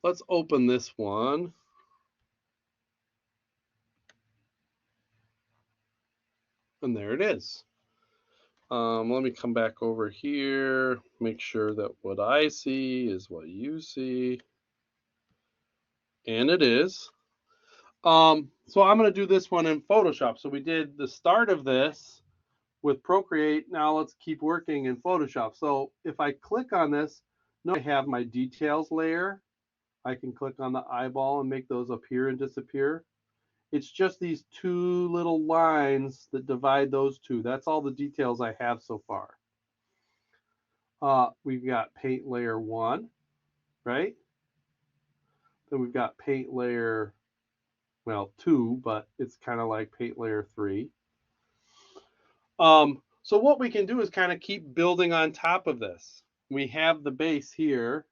let's open this one. And there it is. Let me come back over here, make sure that what I see is what you see. And it is. So I'm going to do this one in Photoshop. So we did the start of this with Procreate. Now let's keep working in Photoshop. So if I click on this, now I have my details layer. I can click on the eyeball and make those appear and disappear. It's just these two little lines that divide those two. That's all the details I have so far. We've got paint layer 1, right? Then we've got paint layer, well, 2, but it's kind of like paint layer 3. So what we can do is kind of keep building on top of this. We have the base here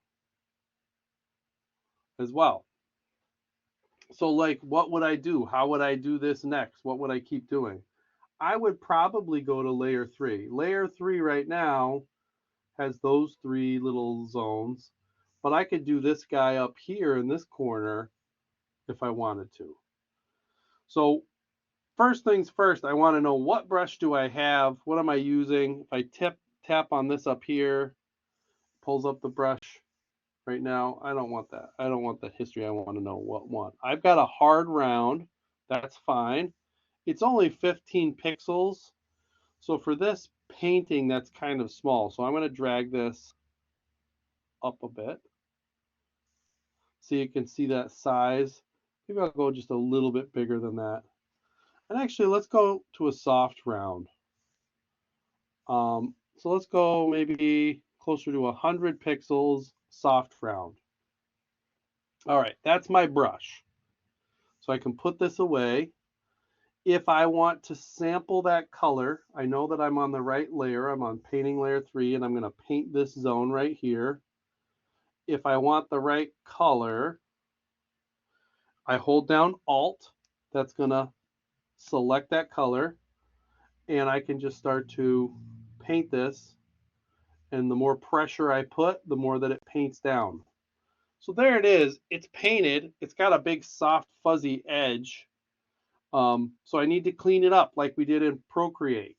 as well. So like, what would I do? How would I do this next? What would I keep doing? I would probably go to layer 3. Layer 3 right now has those 3 little zones, but I could do this guy up here in this corner if I wanted to. So first things first, I want to know what brush do I have? What am I using? If I tap on this up here, pulls up the brush. Right now, I don't want that. I don't want the history. I want to know what one. I've got a hard round. That's fine. It's only 15 pixels. So for this painting, that's kind of small. So I'm going to drag this up a bit. So you can see that size. Maybe I'll go just a little bit bigger than that. And actually, let's go to a soft round. So let's go maybe closer to 100 pixels, soft round. All right, that's my brush. So I can put this away. If I want to sample that color, I know that I'm on the right layer. I'm on painting layer 3, and I'm going to paint this zone right here. If I want the right color, I hold down Alt. That's going to select that color, and I can just start to paint this. And the more pressure I put, the more that it paints down. So there it is. It's painted. It's got a big, soft, fuzzy edge. So I need to clean it up like we did in Procreate.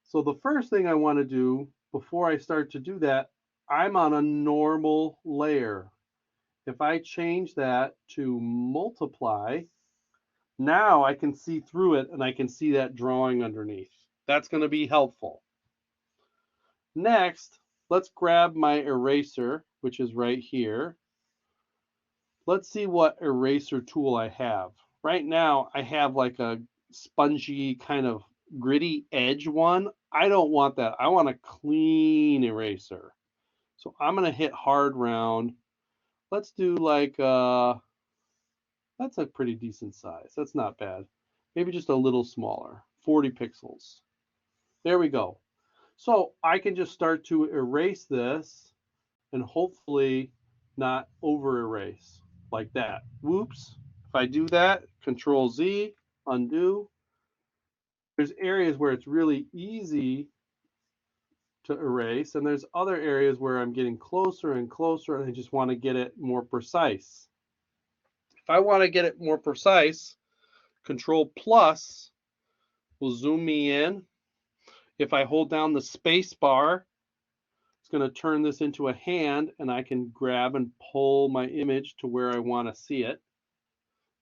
So the first thing I want to do before I start to do that, I'm on a normal layer. If I change that to multiply, now I can see through it and I can see that drawing underneath. That's going to be helpful. Next, let's grab my eraser, which is right here. Let's see what eraser tool I have. Right now, I have like a spongy kind of gritty edge one. I don't want that. I want a clean eraser. So I'm going to hit hard round. Let's do like, that's a pretty decent size. That's not bad. Maybe just a little smaller, 40 pixels. There we go. So I can just start to erase this and hopefully not over erase like that. Whoops. If I do that, Control Z, undo. There's areas where it's really easy to erase, and there's other areas where I'm getting closer and closer, and I just want to get it more precise. If I want to get it more precise, Control plus will zoom me in. If I hold down the space bar, it's going to turn this into a hand, and I can grab and pull my image to where I want to see it.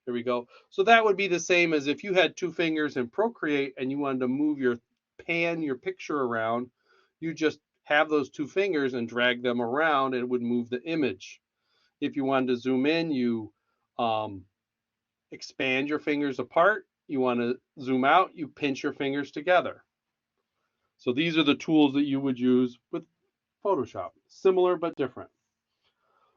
There we go. So that would be the same as if you had 2 fingers in Procreate and you wanted to move pan your picture around, you just have those 2 fingers and drag them around and it would move the image. If you wanted to zoom in, you expand your fingers apart. You want to zoom out, you pinch your fingers together. So these are the tools that you would use with Photoshop. Similar but different.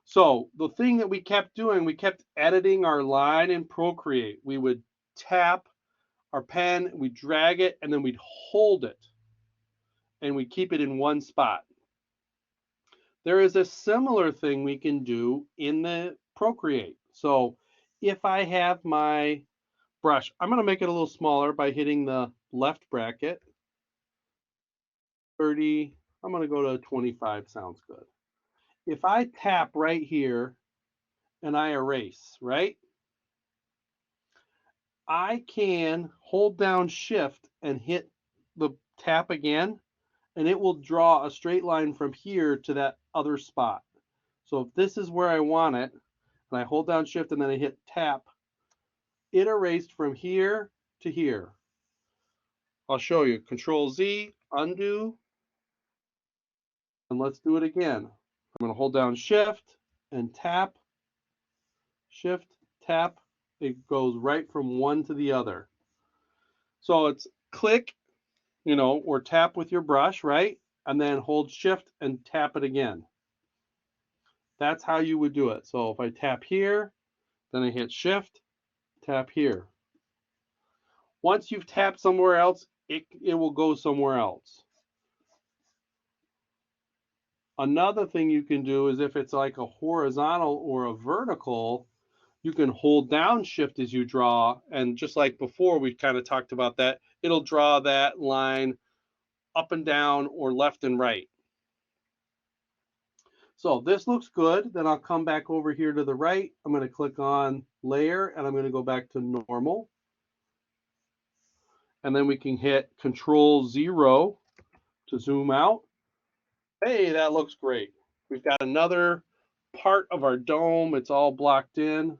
So the thing that we kept doing, we kept editing our line in Procreate. We would tap our pen, we drag it, and then we'd hold it. And we keep it in one spot. There is a similar thing we can do in the Procreate. So if I have my brush, I'm going to make it a little smaller by hitting the left bracket. 30, I'm going to go to 25, sounds good. If I tap right here and I erase, right? I can hold down shift and hit the tap again, and it will draw a straight line from here to that other spot. So if this is where I want it, and I hold down shift and then I hit tap, it erased from here to here. I'll show you. Control Z, undo, and let's do it again. I'm going to hold down shift and tap, shift, tap. It goes right from one to the other. So it's click, or tap with your brush, right? And then hold shift and tap it again. That's how you would do it. So if I tap here, then I hit shift, tap here. Once you've tapped somewhere else, it will go somewhere else. Another thing you can do is if it's like a horizontal or a vertical, you can hold down shift as you draw, and just like before we kind of talked about that, it'll draw that line up and down or left and right. So this looks good. Then I'll come back over here to the right. I'm going to click on layer and I'm going to go back to normal. And then we can hit Control 0 to zoom out. Hey, that looks great. We've got another part of our dome. It's all blocked in.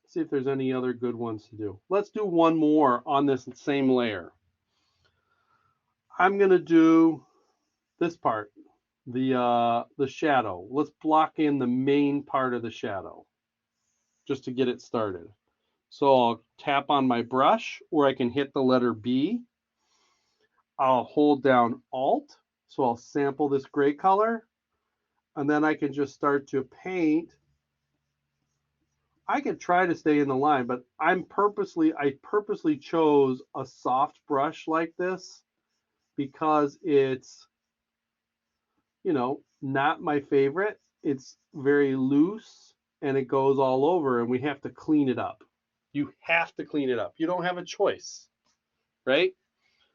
Let's see if there's any other good ones to do. Let's do one more on this same layer. I'm going to do this part, the shadow. Let's block in the main part of the shadow just to get it started. So I'll tap on my brush, or I can hit the letter B. I'll hold down Alt, so I'll sample this gray color, and then I can just start to paint. I could try to stay in the line, but I purposely chose a soft brush like this because it's, not my favorite. It's very loose and it goes all over, and we have to clean it up. You have to clean it up. You don't have a choice, right?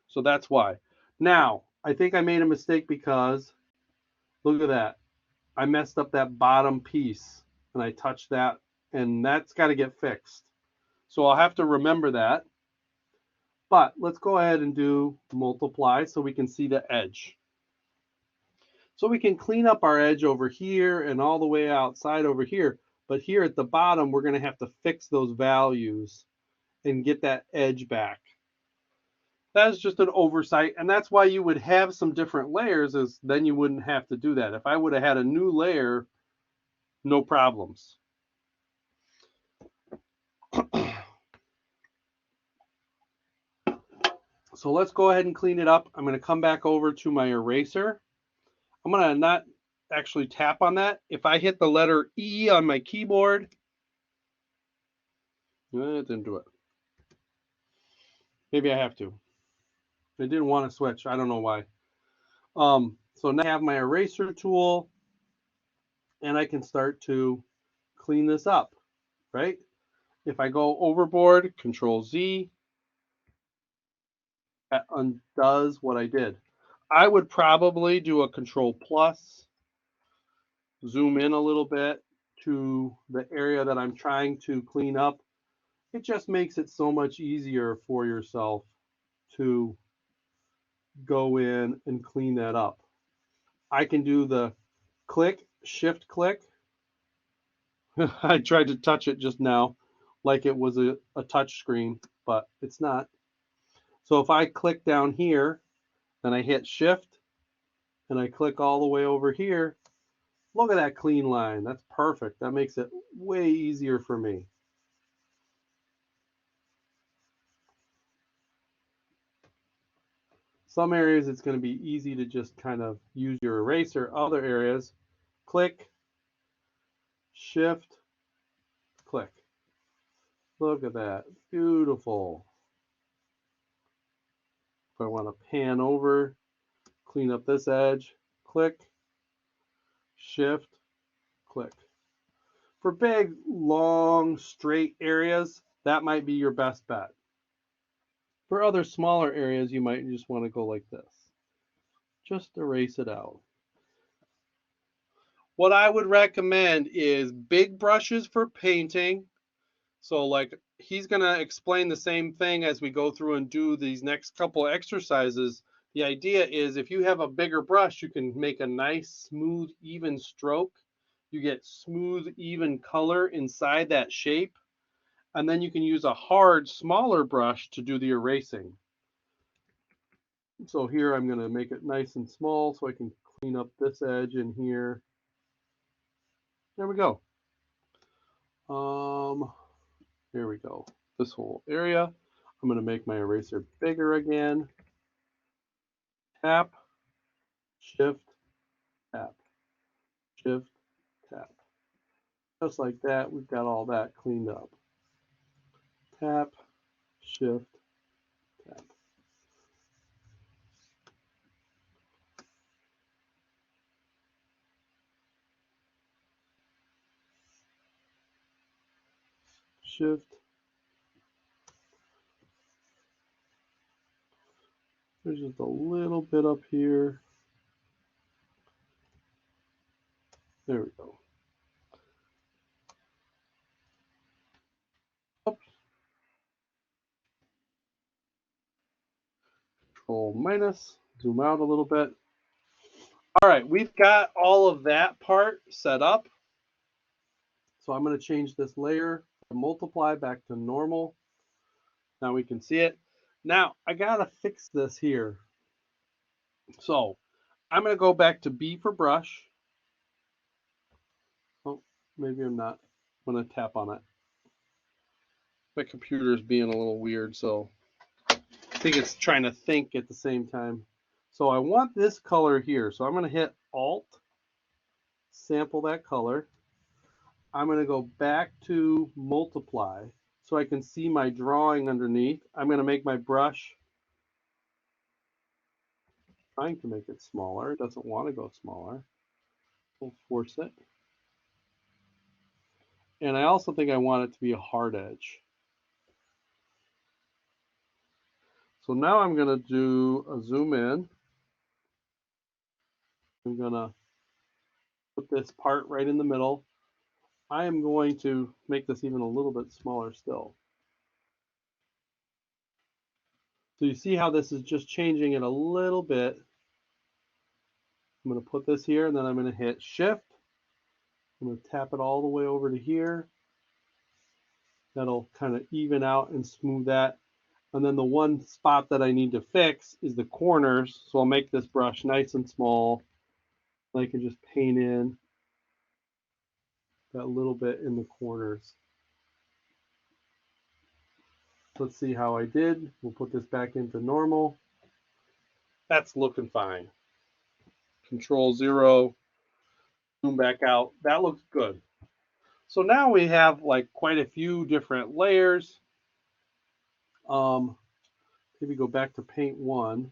So that's why. Now, I think I made a mistake because look at that. I messed up that bottom piece and I touched that, and that's got to get fixed. So I'll have to remember that. But let's go ahead and do multiply so we can see the edge. So we can clean up our edge over here and all the way outside over here. But here at the bottom, we're going to have to fix those values and get that edge back. That's just an oversight, and that's why you would have some different layers, is then you wouldn't have to do that. If I would have had a new layer, no problems. So let's go ahead and clean it up. I'm going to come back over to my eraser. I'm going to not actually tap on that. If I hit the letter E on my keyboard, it didn't do it. Maybe I have to. I didn't want to switch. I don't know why. So now I have my eraser tool, and I can start to clean this up, right? If I go overboard, Control Z, that undoes what I did. I would probably do a Control plus, zoom in a little bit to the area that I'm trying to clean up. It just makes it so much easier for yourself to go in and clean that up. I can do the click, shift click. I tried to touch it just now like it was a touch screen, but it's not. So if I click down here, then I hit shift and I click all the way over here, look at that clean line. That's perfect. That makes it way easier for me. Some areas it's going to be easy to just kind of use your eraser. Other areas, click, shift, click. Look at that. Beautiful. If I want to pan over, clean up this edge, click, shift, click. For big, long, straight areas, that might be your best bet. For other smaller areas, you might just want to go like this. Just erase it out. What I would recommend is big brushes for painting. So like he's going to explain the same thing as we go through and do these next couple exercises. The idea is if you have a bigger brush, you can make a nice, smooth, even stroke. You get smooth, even color inside that shape. And then you can use a hard, smaller brush to do the erasing. So here I'm going to make it nice and small so I can clean up this edge in here. There we go. Here we go. This whole area. I'm going to make my eraser bigger again. Tap, shift, tap, shift, tap. Just like that, we've got all that cleaned up. Tap, shift, tap. Shift. There's just a little bit up here. There we go. Oops. Control minus, zoom out a little bit. All right, we've got all of that part set up. So I'm going to change this layer to multiply back to normal. Now we can see it. Now I got to fix this here. So I'm going to go back to B for brush. Oh, maybe I'm not. I'm going to tap on it. My computer is being a little weird, so I think it's trying to think at the same time. So I want this color here. So I'm going to hit Alt, sample that color. I'm going to go back to multiply so I can see my drawing underneath. I'm going to make my brush, trying to make it smaller. It doesn't want to go smaller. We'll force it. And I also think I want it to be a hard edge. So now I'm going to do a zoom in. I'm going to put this part right in the middle. I am going to make this even a little bit smaller still. So you see how this is just changing it a little bit. I'm going to put this here and then I'm going to hit Shift. I'm going to tap it all the way over to here. That'll kind of even out and smooth that. And then the one spot that I need to fix is the corners. So I'll make this brush nice and small. I can just paint in that little bit in the corners. Let's see how I did. We'll put this back into normal. That's looking fine. Control 0, zoom back out. That looks good. So now we have like quite a few different layers. Maybe go back to paint 1.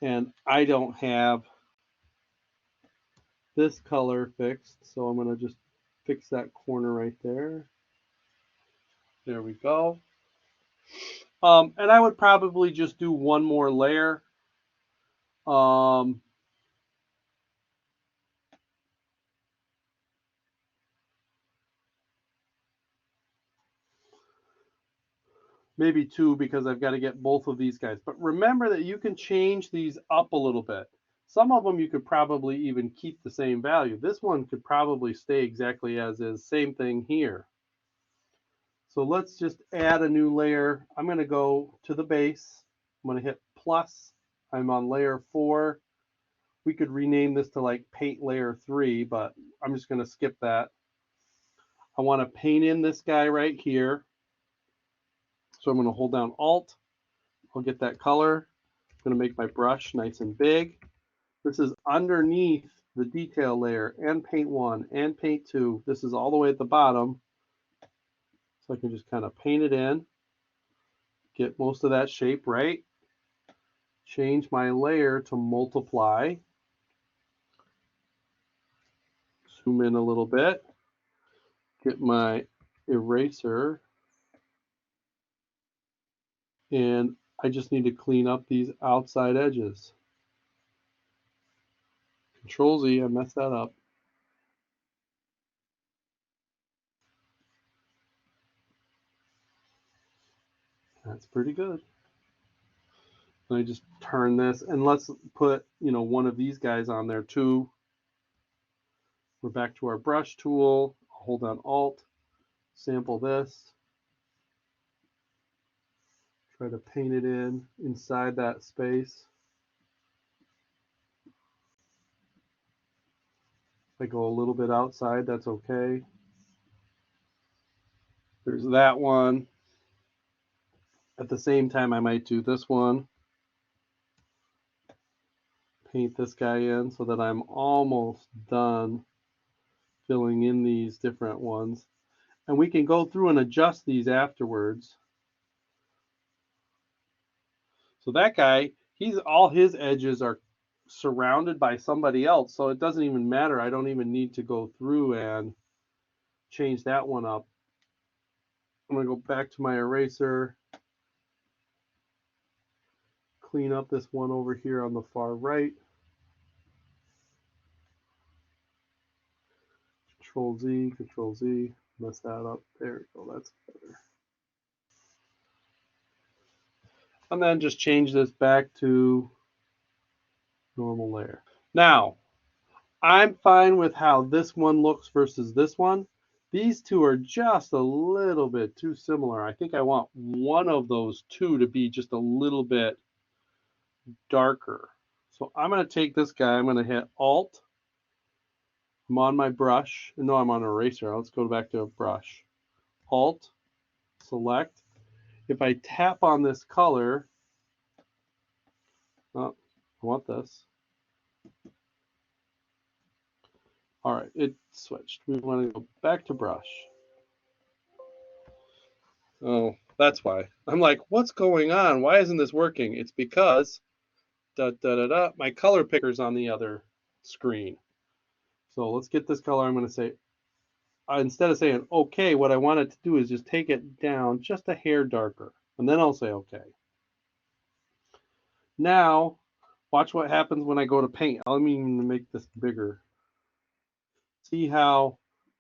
And I don't have this color fixed, so I'm going to just fix that corner right there. There we go. And I would probably just do one more layer. Maybe 2 because I've got to get both of these guys. But remember that you can change these up a little bit. Some of them you could probably even keep the same value. This one could probably stay exactly as is. Same thing here. So let's just add a new layer. I'm going to go to the base. I'm going to hit plus. I'm on layer 4. We could rename this to like paint layer 3, but I'm just going to skip that. I want to paint in this guy right here. So I'm going to hold down Alt. I'll get that color. I'm going to make my brush nice and big. This is underneath the detail layer and paint 1 and paint 2. This is all the way at the bottom. So I can just kind of paint it in, get most of that shape right. Change my layer to multiply. Zoom in a little bit. Get my eraser. And I just need to clean up these outside edges. Control Z, I messed that up. That's pretty good. And I just turn this, and let's put, one of these guys on there too. We're back to our brush tool. Hold on Alt, sample this. Try to paint it inside that space. If I go a little bit outside, that's okay. There's that one. At the same time, I might do this one. Paint this guy in so that I'm almost done filling in these different ones. And we can go through and adjust these afterwards. So that guy, all his edges are surrounded by somebody else, so it doesn't even matter. I don't even need to go through and change that one up. I'm going to go back to my eraser, clean up this one over here on the far right. Control Z, mess that up. There we go, that's better. And then just change this back to normal layer. Now, I'm fine with how this one looks versus this one. These two are just a little bit too similar. I think I want one of those two to be just a little bit darker. So I'm going to take this guy, I'm going to hit Alt. I'm on my brush. No, I'm on eraser. Let's go back to a brush. Alt, select. If I tap on this color, oh, I want this. All right, it switched. We want to go back to brush. Oh, that's why. I'm like, what's going on? Why isn't this working? It's because my color picker's on the other screen. So let's get this color. I'm going to say, instead of saying okay, what I want it to do is just take it down just a hair darker. And then I'll say okay. Now, watch what happens when I go to paint. Let me even make this bigger. See how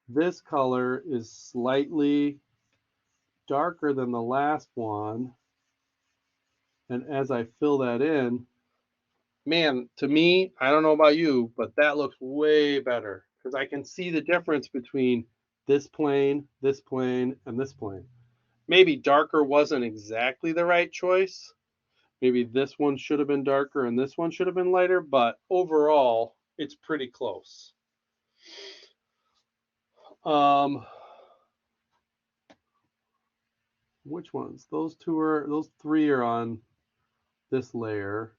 this color is slightly darker than the last one. And as I fill that in, man, to me, I don't know about you, but that looks way better because I can see the difference between this plane, and this plane. Maybe darker wasn't exactly the right choice. Maybe this one should have been darker and this one should have been lighter, but overall, it's pretty close. Which ones? Those three are on this layer.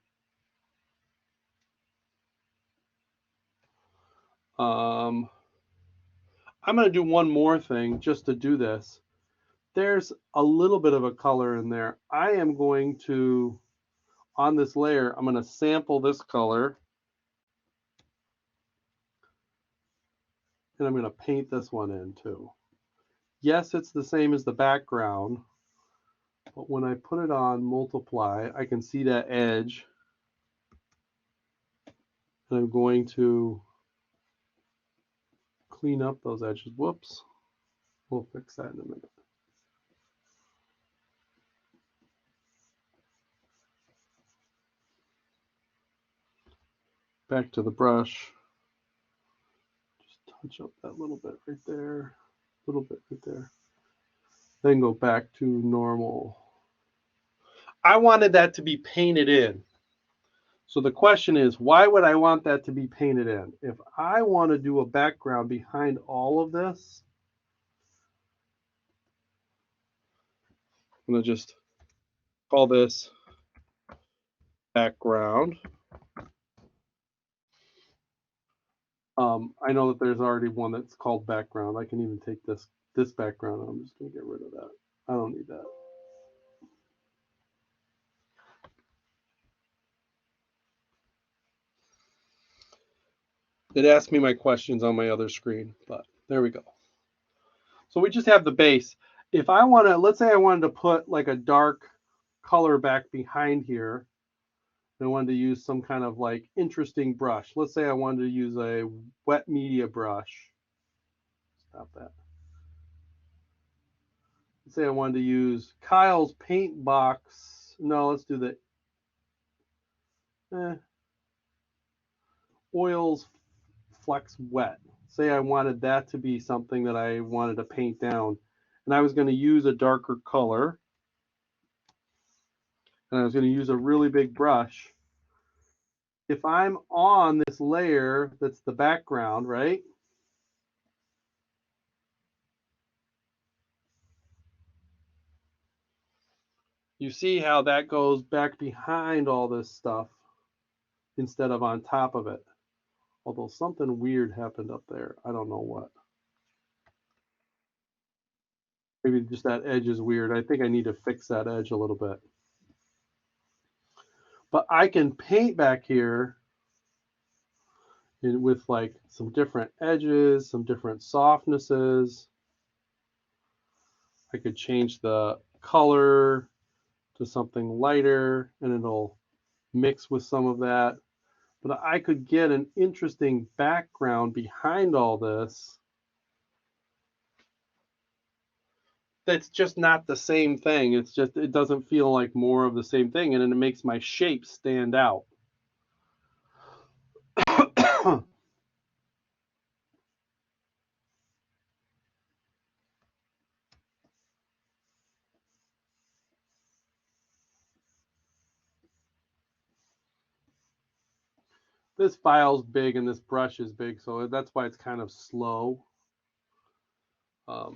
I'm going to do one more thing just to do this. There's a little bit of a color in there. I am going to, on this layer, I'm going to sample this color. And I'm going to paint this one in too. Yes, it's the same as the background. But when I put it on multiply, I can see that edge. And I'm going to clean up those edges. Whoops. We'll fix that in a minute. Back to the brush. Just touch up that little bit right there. Little bit right there. Then go back to normal. I wanted that to be painted in. So the question is, why would I want that to be painted in? If I want to do a background behind all of this, I'm going to just call this background. I know that there's already one that's called background. I can even take this background. I'm just going to get rid of that. I don't need that. It asked me my questions on my other screen, but there we go. So we just have the base. If I want to, let's say I wanted to put like a dark color back behind here, and I wanted to use some kind of like interesting brush. Let's say I wanted to use a wet media brush. Stop that. Let's say I wanted to use Kyle's paint box. No, let's do the oils flex wet. Say I wanted that to be something that I wanted to paint down, and I was going to use a darker color, and I was going to use a really big brush. If I'm on this layer that's the background, right? You see how that goes back behind all this stuff instead of on top of it. Although something weird happened up there. I don't know what. Maybe just that edge is weird. I think I need to fix that edge a little bit. But I can paint back here with like some different edges, some different softnesses. I could change the color to something lighter and it'll mix with some of that. But I could get an interesting background behind all this that's just not the same thing. It's just, it doesn't feel like more of the same thing, and then it makes my shape stand out. This file's big and this brush is big, so that's why it's kind of slow. But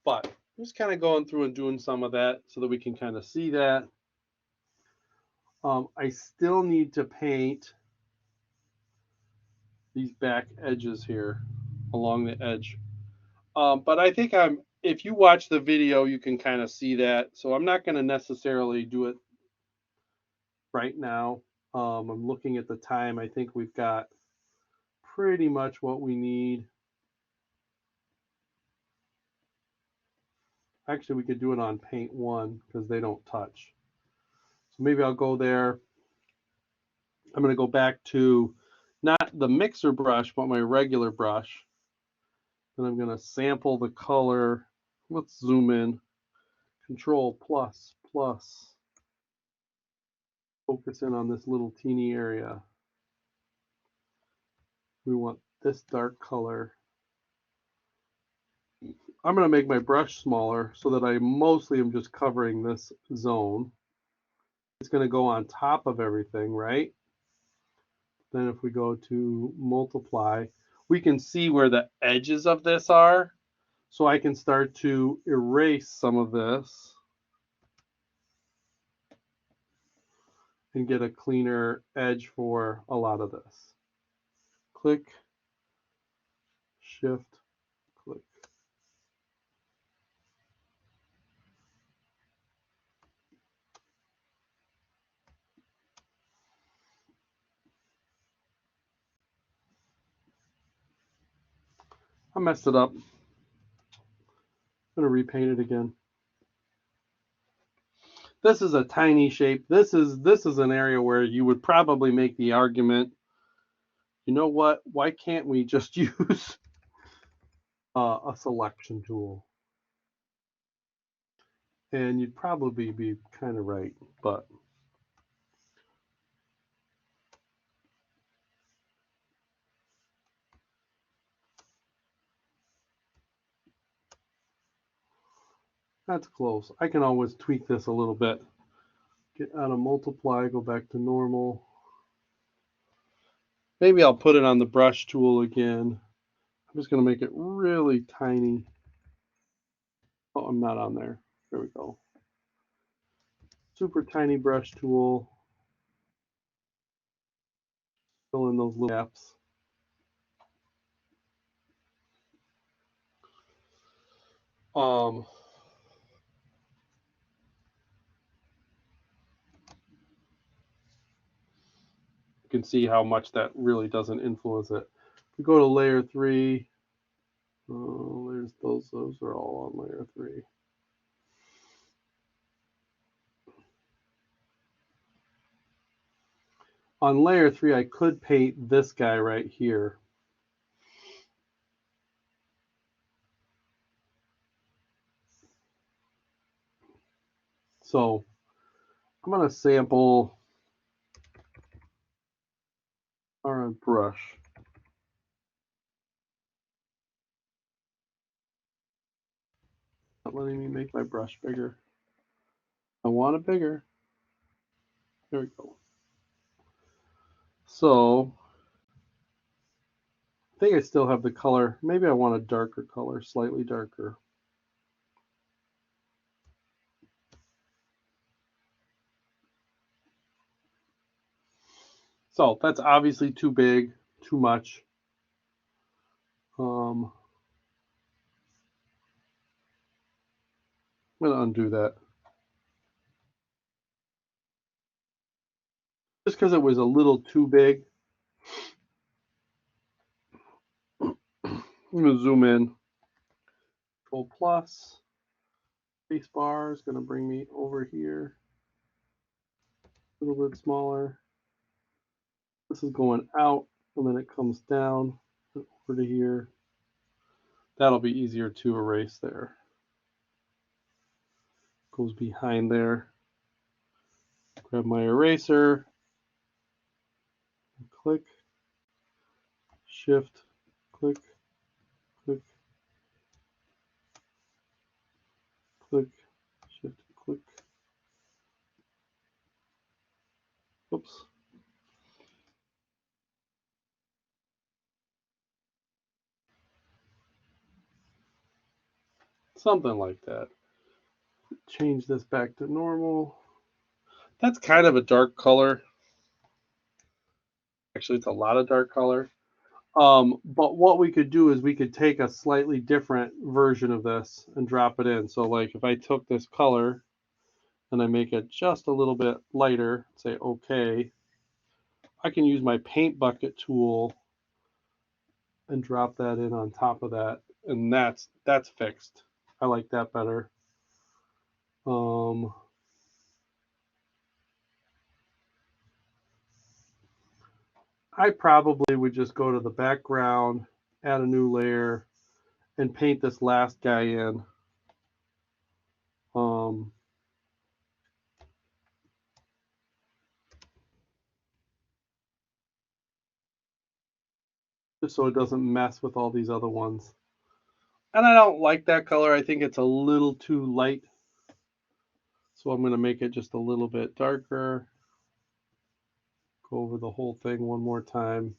I'm just kind of going through and doing some of that so that we can kind of see that. I still need to paint these back edges here along the edge. But I think if you watch the video, you can kind of see that. So I'm not going to necessarily do it right now. I'm looking at the time. I think we've got pretty much what we need. Actually, we could do it on paint 1 because they don't touch. So maybe I'll go there. I'm going to go back to not the mixer brush, but my regular brush. And I'm going to sample the color. Let's zoom in. Control plus. Focus in on this little teeny area. We want this dark color. I'm going to make my brush smaller so that I mostly am just covering this zone. It's going to go on top of everything, right? Then if we go to multiply, we can see where the edges of this are. So I can start to erase some of this and get a cleaner edge for a lot of this. Click, shift, click. I messed it up. I'm going to repaint it again. This is a tiny shape. This is an area where you would probably make the argument, you know what, why can't we just use a selection tool? And you'd probably be kind of right, but that's close. I can always tweak this a little bit. Get out of multiply, go back to normal. Maybe I'll put it on the brush tool again. I'm just going to make it really tiny. Oh, I'm not on there. There we go. Super tiny brush tool. Fill in those little gaps. You can see how much that really doesn't influence it. If we go to layer 3, there's those are all on layer 3. On layer 3, I could paint this guy right here. So I'm going to sample our brush. Not letting me make my brush bigger. I want it bigger. There we go. So I think I still have the color. Maybe I want a darker color, slightly darker. So that's obviously too big, too much. I'm going to undo that. Just because it was a little too big. I'm going to zoom in. Control plus. Space bar is going to bring me over here. A little bit smaller. This is going out, and then it comes down over to here. That'll be easier to erase there. Goes behind there. Grab my eraser. Click. Shift. Click. Click. Click. Shift. Click. Oops. Something like that. Change this back to normal. That's kind of a dark color. Actually, it's a lot of dark color. But what we could do is we could take a slightly different version of this and drop it in. So like if I took this color and I make it just a little bit lighter, say okay, I can use my paint bucket tool and drop that in on top of that, and that's fixed. I like that better. I probably would just go to the background, add a new layer, and paint this last guy in. Just so it doesn't mess with all these other ones. And I don't like that color. I think it's a little too light. So I'm going to make it just a little bit darker. Go over the whole thing one more time.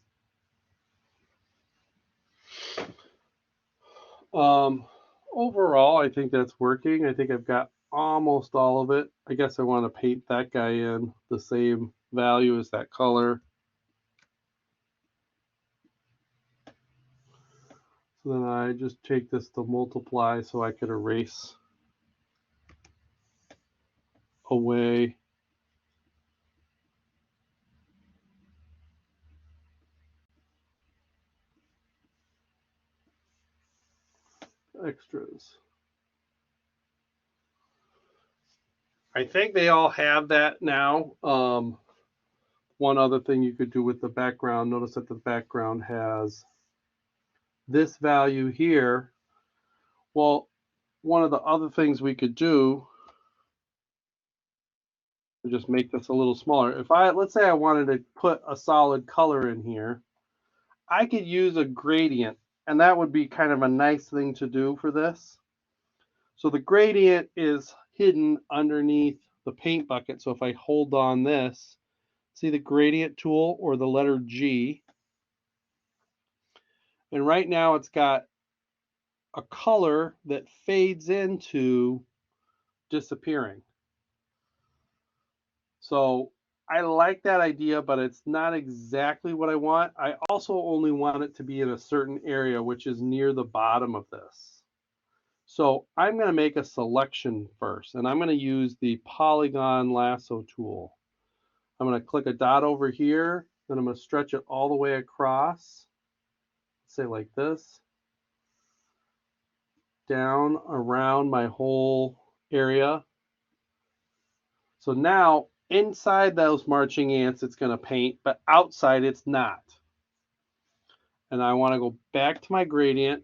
Overall, I think that's working. I think I've got almost all of it. I guess I want to paint that guy in the same value as that color. So then I just take this to multiply so I could erase away extras. I think they all have that now. One other thing you could do with the background, notice that the background has this value here. Well, one of the other things we could do is just make this a little smaller. If let's say I wanted to put a solid color in here, I could use a gradient, and that would be kind of a nice thing to do for this. So the gradient is hidden underneath the paint bucket. So if I hold on this, see the gradient tool or the letter G, and right now it's got a color that fades into disappearing. So I like that idea, but it's not exactly what I want. I also only want it to be in a certain area, which is near the bottom of this. So I'm going to make a selection first, and I'm going to use the polygon lasso tool. I'm going to click a dot over here, then I'm going to stretch it all the way across, say like this, down around my whole area. So now inside those marching ants it's going to paint, but outside it's not. And I want to go back to my gradient,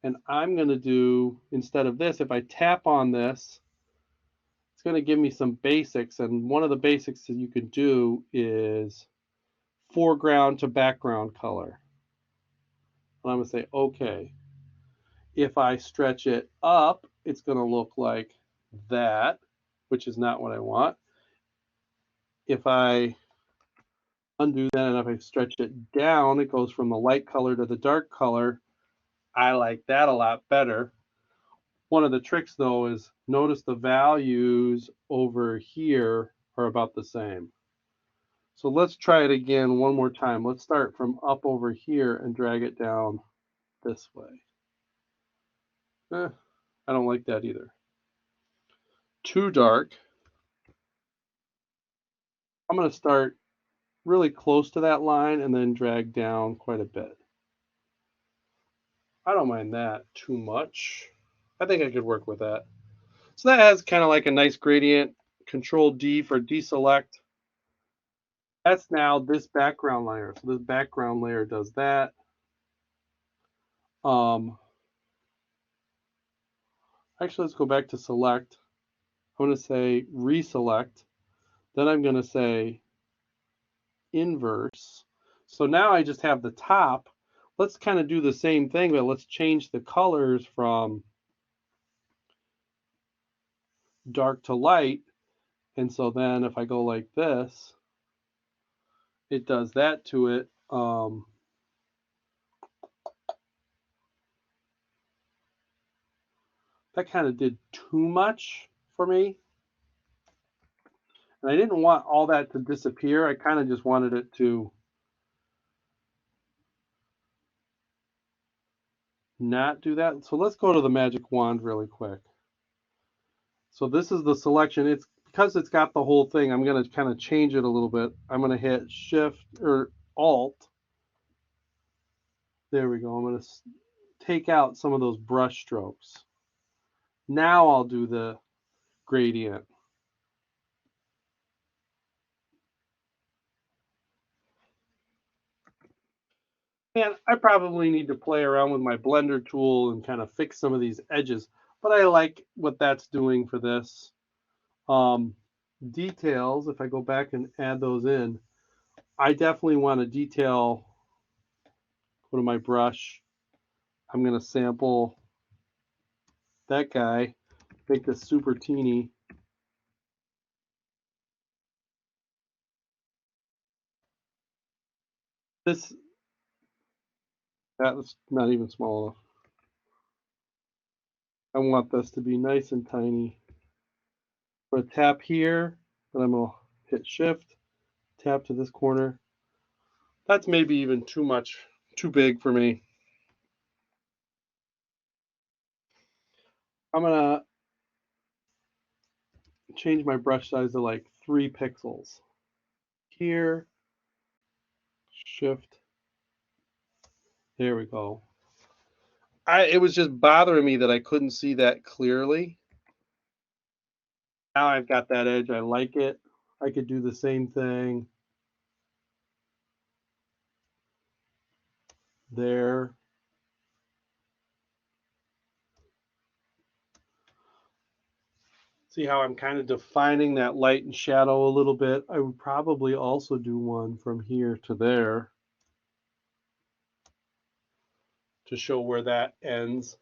And I'm going to do, instead of this, if I tap on this, it's going to give me some basics. And one of the basics that you can do is foreground to background color. And I'm going to say, okay. If I stretch it up, it's going to look like that, which is not what I want. If I undo that and if I stretch it down, it goes from the light color to the dark color. I like that a lot better. One of the tricks though is notice the values over here are about the same. So let's try it again one more time. Let's start from up over here and drag it down this way. I don't like that either. Too dark. I'm going to start really close to that line and then drag down quite a bit. I don't mind that too much. I think I could work with that. So that has kind of like a nice gradient. Control D for deselect. That's now this background layer. So this background layer does that. Actually, let's go back to select. I'm going to say reselect. Then I'm going to say inverse. So now I just have the top. Let's kind of do the same thing, but let's change the colors from dark to light. And so then if I go like this, it does that to it. That kind of did too much for me. And I didn't want all that to disappear. I kind of just wanted it to not do that. So let's go to the magic wand really quick. So this is the selection. It's because it's got the whole thing. I'm going to kind of change it a little bit. I'm going to hit Shift or Alt. There we go. I'm going to take out some of those brush strokes. Now I'll do the gradient. And I probably need to play around with my blender tool and kind of fix some of these edges, but I like what that's doing for this. Details, if I go back and add those in, I definitely want to detail, go to my brush. I'm going to sample that guy, make this super teeny. This, that's not even small enough. I want this to be nice and tiny. I'm going to tap here, and I'm going to hit Shift, tap to this corner. That's maybe even too much, too big for me. I'm going to change my brush size to like 3 pixels. Here, Shift, there we go. It was just bothering me that I couldn't see that clearly. Now I've got that edge. I like it. I could do the same thing there. See how I'm kind of defining that light and shadow a little bit. I would probably also do one from here to there to show where that ends.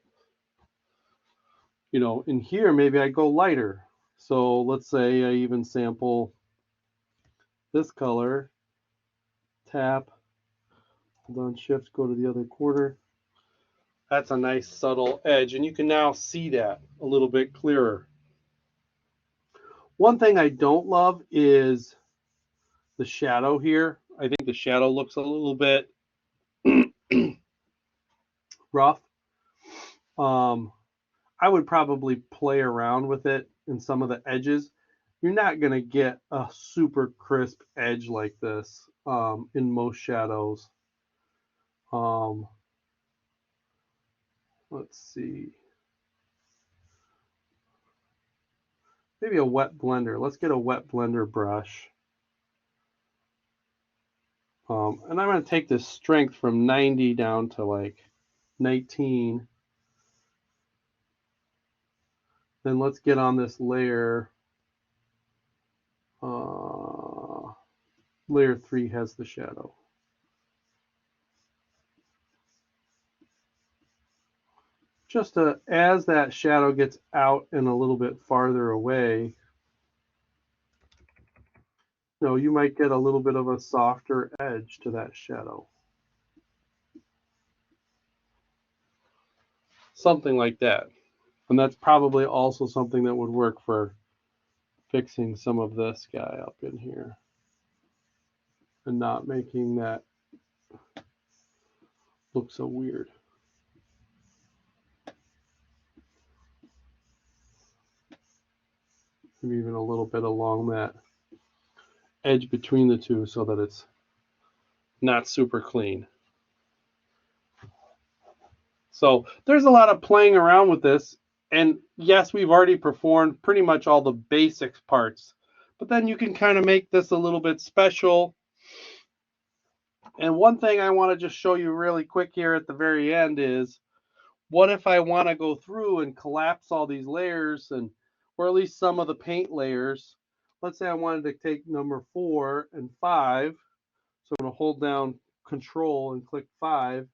You know, in here, maybe I go lighter. So let's say I even sample this color, tap, hold on, Shift, go to the other quarter. That's a nice subtle edge, and you can now see that a little bit clearer. One thing I don't love is the shadow here. I think the shadow looks a little bit rough. I would probably play around with it in some of the edges. You're not going to get a super crisp edge like this in most shadows. Let's see. Maybe a wet blender. Let's get a wet blender brush. And I'm going to take this strength from 90 down to like 19. then let's get on this layer. Layer 3 has the shadow. Just as that shadow gets out and a little bit farther away, you might get a little bit of a softer edge to that shadow. Something like that. And that's probably also something that would work for fixing some of this guy up in here and not making that look so weird. Maybe even a little bit along that edge between the two so that it's not super clean. So there's a lot of playing around with this. And yes, we've already performed pretty much all the basics parts, but then you can kind of make this a little bit special. And one thing I want to just show you really quick here at the very end is, what if I want to go through and collapse all these layers, and or at least some of the paint layers. Let's say I wanted to take number 4 and 5. So I'm going to hold down Control and click 5.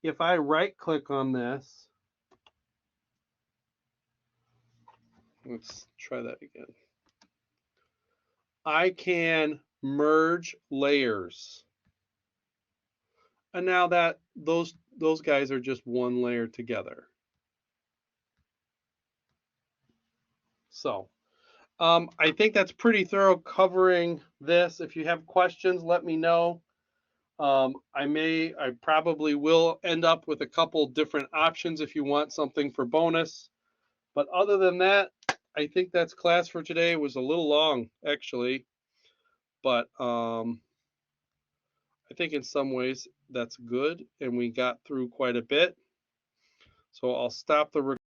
If I right click on this, let's try that again. I can merge layers. And now that those guys are just one layer together. So I think that's pretty thorough covering this. If you have questions, let me know. I probably will end up with a couple different options if you want something for bonus. But other than that, I think that's class for today. It was a little long, actually. But I think in some ways that's good. And we got through quite a bit. So I'll stop the recording.